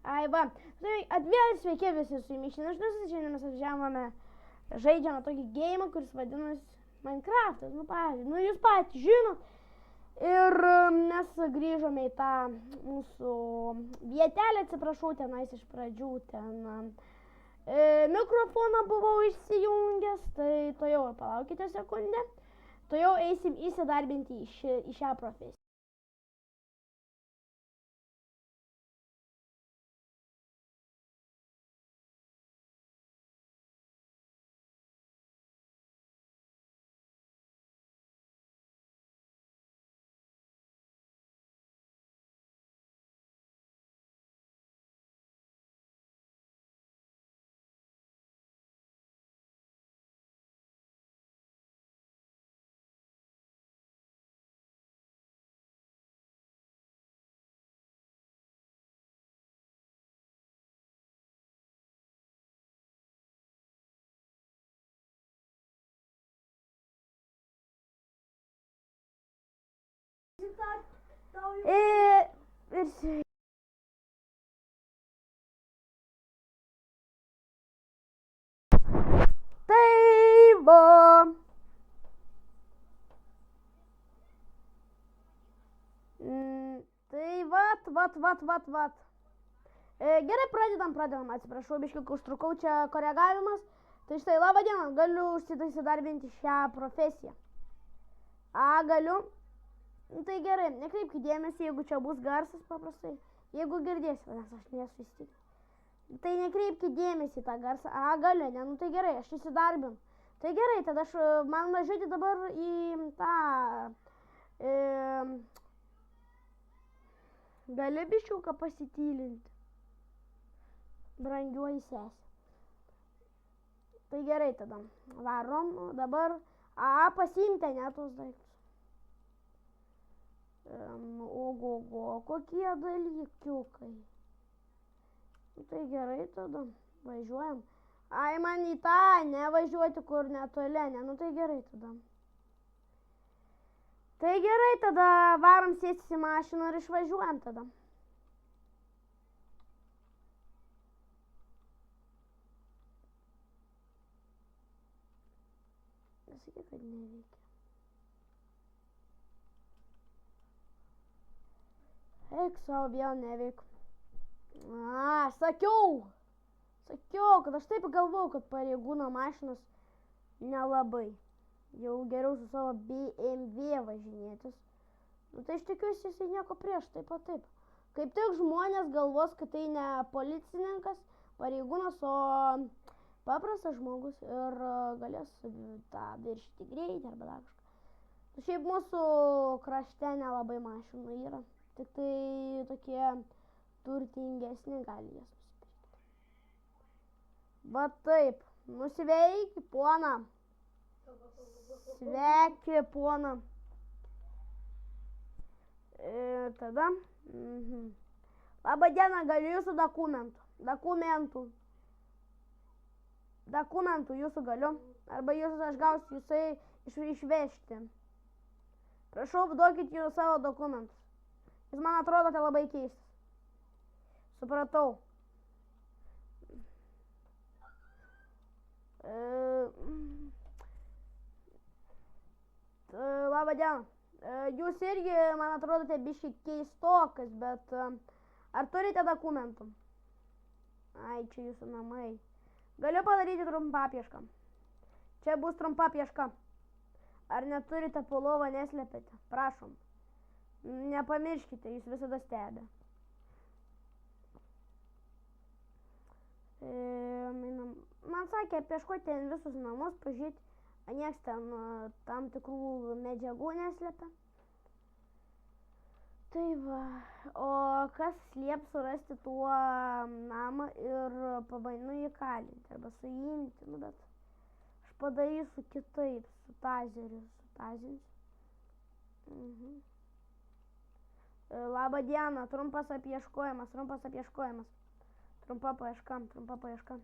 Ai va, tai vėl sveiki visi su jumis. Šiandien mes atvažiavome, žaidžiame tokį gėjimą, kuris vadinasi Minecraftas. Nu, pavyzdžiui, jūs patys žinot. Ir mes grįžome į tą mūsų vietelę, atsiprašau, tenais iš pradžių ten mikrofoną buvau išsijungęs, tai to jau palaukite sekundę. To jau eisim įsidarbinti į šią profesiją. Tai va. Tai vat. Gerai, pradedam, atsiprašau, biškiuk užtrukau, čia koregavimas. Tai štai, laba diena, galiu įsidarbinti šią profesiją. Galiu. Tai gerai, nekreipkite dėmesį, jeigu čia bus garsas paprastai. Jeigu girdėsi, nes aš nesu įstikinęs. Tai nekreipkite dėmesį tą garsą. Galiu, ne, nu tai gerai, aš įsidarbinu. Tai gerai, tada man važiuoti dabar į tą... Gali biškiuką pasitylinti. Brangioji sesė. Tai gerai tada. Varom, dabar... pasiimte ne tos daiktus. Ogo, kokie dalykiukai. Tai gerai tada. Važiuojam. Man į tą nevažiuoti kur netoli, ne, nu tai gerai tada. Tai gerai tada varom sėstis į mašiną ir išvažiuojam tada. Sakyk, kad neveikia. Eik savo, vėl neveikia. Sakiau, kad aš taip galvau, kad pareigūno mašinos nelabai. Jau geriau su savo BMW važinėtis. Nu tai iš tikiuosi, jisai nieko prieš, taip. Kaip tik žmonės galvos, kad tai ne policininkas, pareigūnas, o paprastas žmogus ir galės tą viršyti greitį arba dar kažką. Šiaip mūsų krašte nelabai mašinų yra, tik tai tokie turtingesni gali jas nusipirkti. Va taip, nusveiki, pona. Sveiki, pona. Tada. Labą dieną, galiu jūsų dokumentų jūsų galiu. Arba jūs aš gausiu jūsai išvežti. Prašau, duokit jūs savo dokumentus. Jūs man atrodote labai keistas. Supratau. Labą dieną. Jūs irgi, man atrodote, biškai keistokas, bet ar turite dokumentų? Čia jūsų namai. Galiu padaryti trumpą piešką. Čia bus trumpa pieška. Ar neturite pulovą, neslėpėte? Prašom. Nepamirškite, jūs visada stebė. Man sakė, pieškoti ten visus namus, pažiūrėti. Nieks ten tam tikrų medžiagų neslėpia. Tai va, o kas lieps surasti tuo namą ir pabainu įkalinti arba suimti, nu bet aš padarysiu kitaip, sutazinsiu. Labą dieną, trumpas apieškojimas. Trumpa paieška.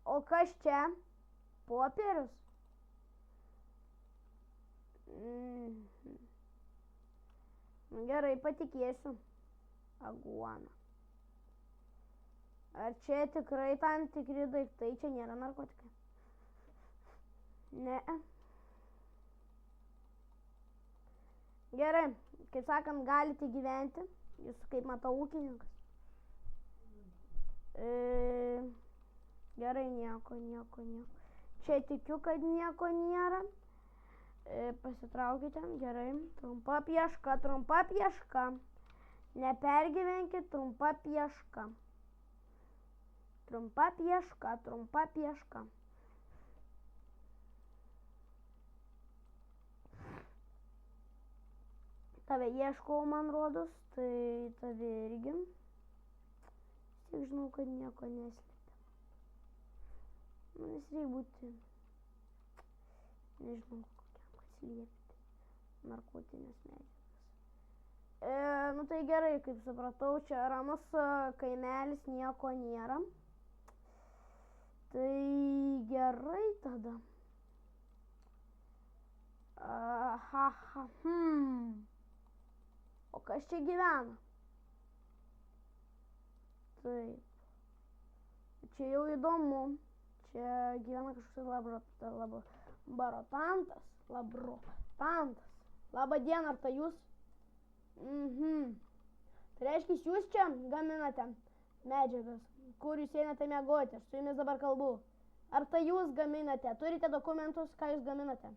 O kas čia? Popierius? Gerai, patikėsiu. Aguona. Ar čia tikrai tam tikri daiktai, čia nėra narkotikai? Ne. Gerai, kaip sakant, galite gyventi. Jūs, kaip matau, ūkininkas. Gerai, nieko. Čia tikiu, kad nieko nėra. Pasitraukite, gerai. Trumpa pieška. Nepergyvenkit, trumpa pieška. Tave ieškau, man rodos, tai tave irgi. Tik žinau, kad nieko neslėpia. Nes reikia būti, nežinau, kokiam, kad slėpti narkotinės medžiagas. Tai gerai, kaip supratau, čia ramus kaimelis, nieko nėra. Tai gerai tada. O kas čia gyvena? Taip. Čia jau įdomu. Čia gyvena kažkoks laborantas. Labą dieną, ar tai jūs? Tai reiškia, jūs čia gaminate medžiagas, kur jūs einate miegoti, aš su jumis dabar kalbu. Ar tai jūs gaminate? Turite dokumentus, ką jūs gaminate?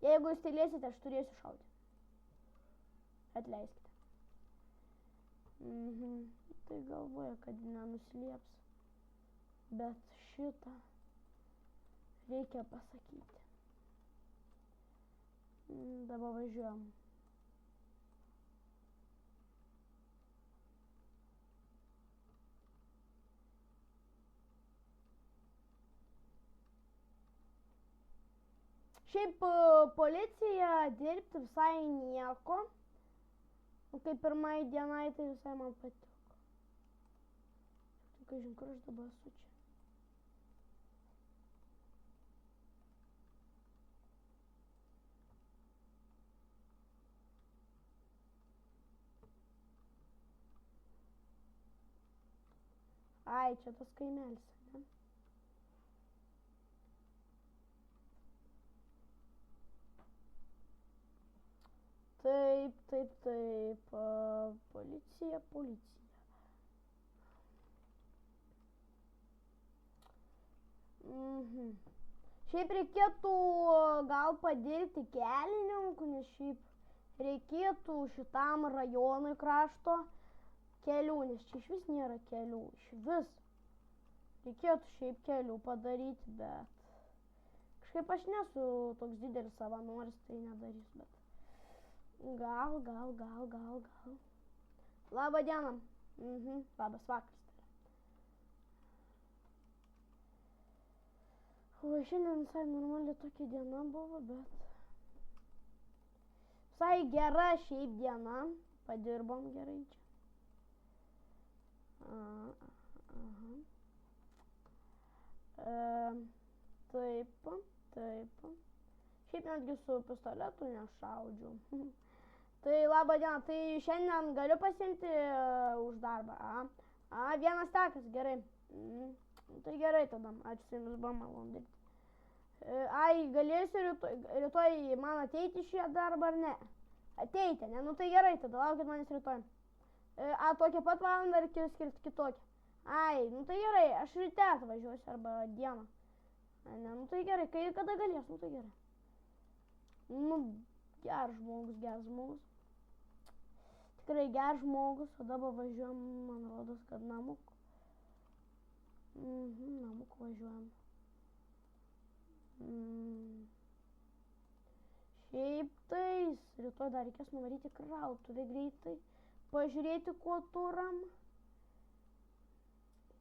Jeigu jūs tylėsite, aš turėsiu šauti. Atleiskite. Tai galvoja, kad nenuslėps. Bet šitą reikia pasakyti. Dabar važiuojam. Šiaip policija dirbti visai nieko. Kaip pirmai dienai, tai visai man patiko. Tik kažin, kur aš dabar esu čia. Ai, čia tas kaimelis, ne? Taip. Policija. Šiaip reikėtų gal padirbti kelininku, nes šiaip reikėtų šitam rajonui krašto kelių, nes čia iš vis nėra kelių, iš vis. Reikėtų šiaip kelių padaryti, bet kažkaip aš nesu toks didelis savanoris, tai nedarys, bet gal. Labą dieną. Labas vakaras. O šiandien visai normali tokia diena buvo, bet visai gera šiaip diena. Padirbom gerai čia. Taip. Šiaip netgi su pistoletu nešaudžiau. Tai labą dieną, tai šiandien galiu pasiimti už darbą. Vienas tekas, gerai. Tai gerai tada, ačiū, su jumis buvo malonu dirbti. Galėsiu rytoj man ateiti šį darbą ar ne? Ateiti, ne? Tai gerai, tada laukit manęs rytoj. Tokią pat valandą ar skirti kitokią? Tai gerai, aš ryte atvažiuosiu arba dieną. Ne, tai gerai, kada galės, tai gerai. Geras žmogus. Tikrai geras žmogus, o dabar važiuojam, man rodos, kad namuk. Namuk važiuojam. Šiaip tais, rytoj dar reikės nuvaryti krautuvę greitai, pažiūrėti, kuo turam.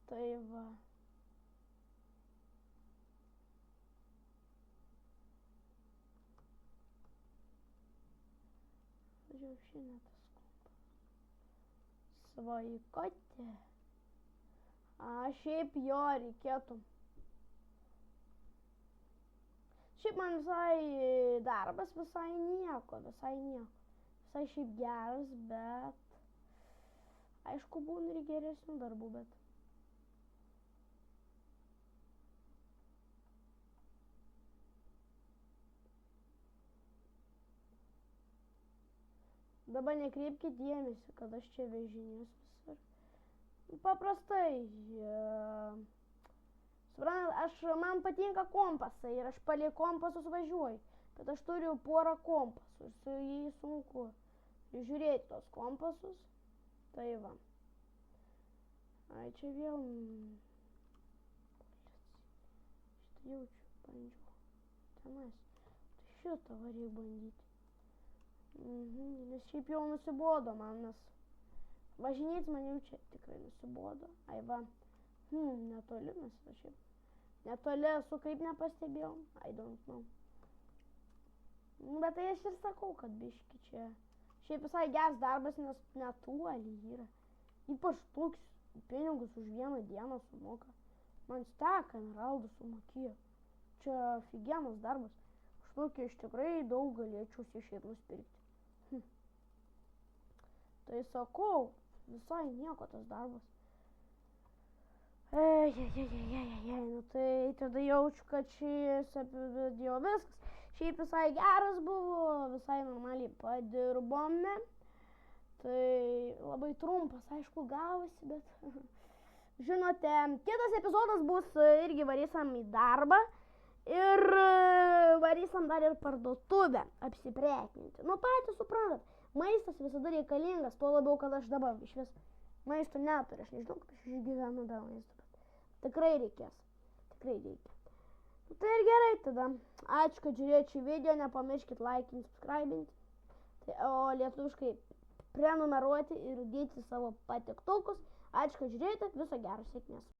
Tai va. Žiūrėjau, šiandien tas kompas. Svaikotė. Šiaip jo reikėtų. Šiaip man visai darbas visai nieko. Visai šiaip geras, bet Aišku, būna ir geresnių darbų, bet... Dabar nekreipkite dėmesį, kad aš čia vežinės visur. Paprastai, suprantat, man patinka kompasai ir aš palei kompasus važiuoju, bet aš turiu porą kompasų ir su jais sunku žiūrėti tos kompasus. Tai va. Ai, čia vėl... Šitą jaučiu, bandžiau. Tenais. Tai šitą varyk bandyti. Nes šiaip jau nusibodo man, nes važinėti man jau čia tikrai nusibodo. Ai va, netoli mes va šiaip. Netoli esu, kaip nepastebėjau. I don't know. Bet tai aš ir sakau, kad biški čia. Šiaip visai geras darbas, nes netoli yra. Ypač toks pinigus už vieną dieną sumoka. Man steka emeraldų sumokėjo. Čia figienas darbas. Už tokį iš tikrai daug galėčiau šiaip nusipirkti. Tai sakau, visai nieko tas darbas. Nu tai tada jaučiu, kad šis video viskas. Šiaip visai geras buvo, visai normaliai padirbome. Tai labai trumpas, aišku, gavosi, bet... Žinote, kitas epizodas bus irgi varysim į darbą. Ir varysim dar ir parduotuvę apsiprekinti. Nu patys suprantat. Maistas visada reikalingas, tuo labiau, kad aš dabar iš vis maisto neturiu. Aš nežinau, kaip aš išgyvenu be maisto, bet tikrai reikės. Tikrai reikia. Nu, tai ir gerai tada. Ačiū, kad žiūrėjote šį video. Nepamirškit laikinti, subscribinti. O lietuviškai prenumeruoti ir dėti savo patiktukus. Ačiū, kad žiūrėjote. Viso gero, sėkmės.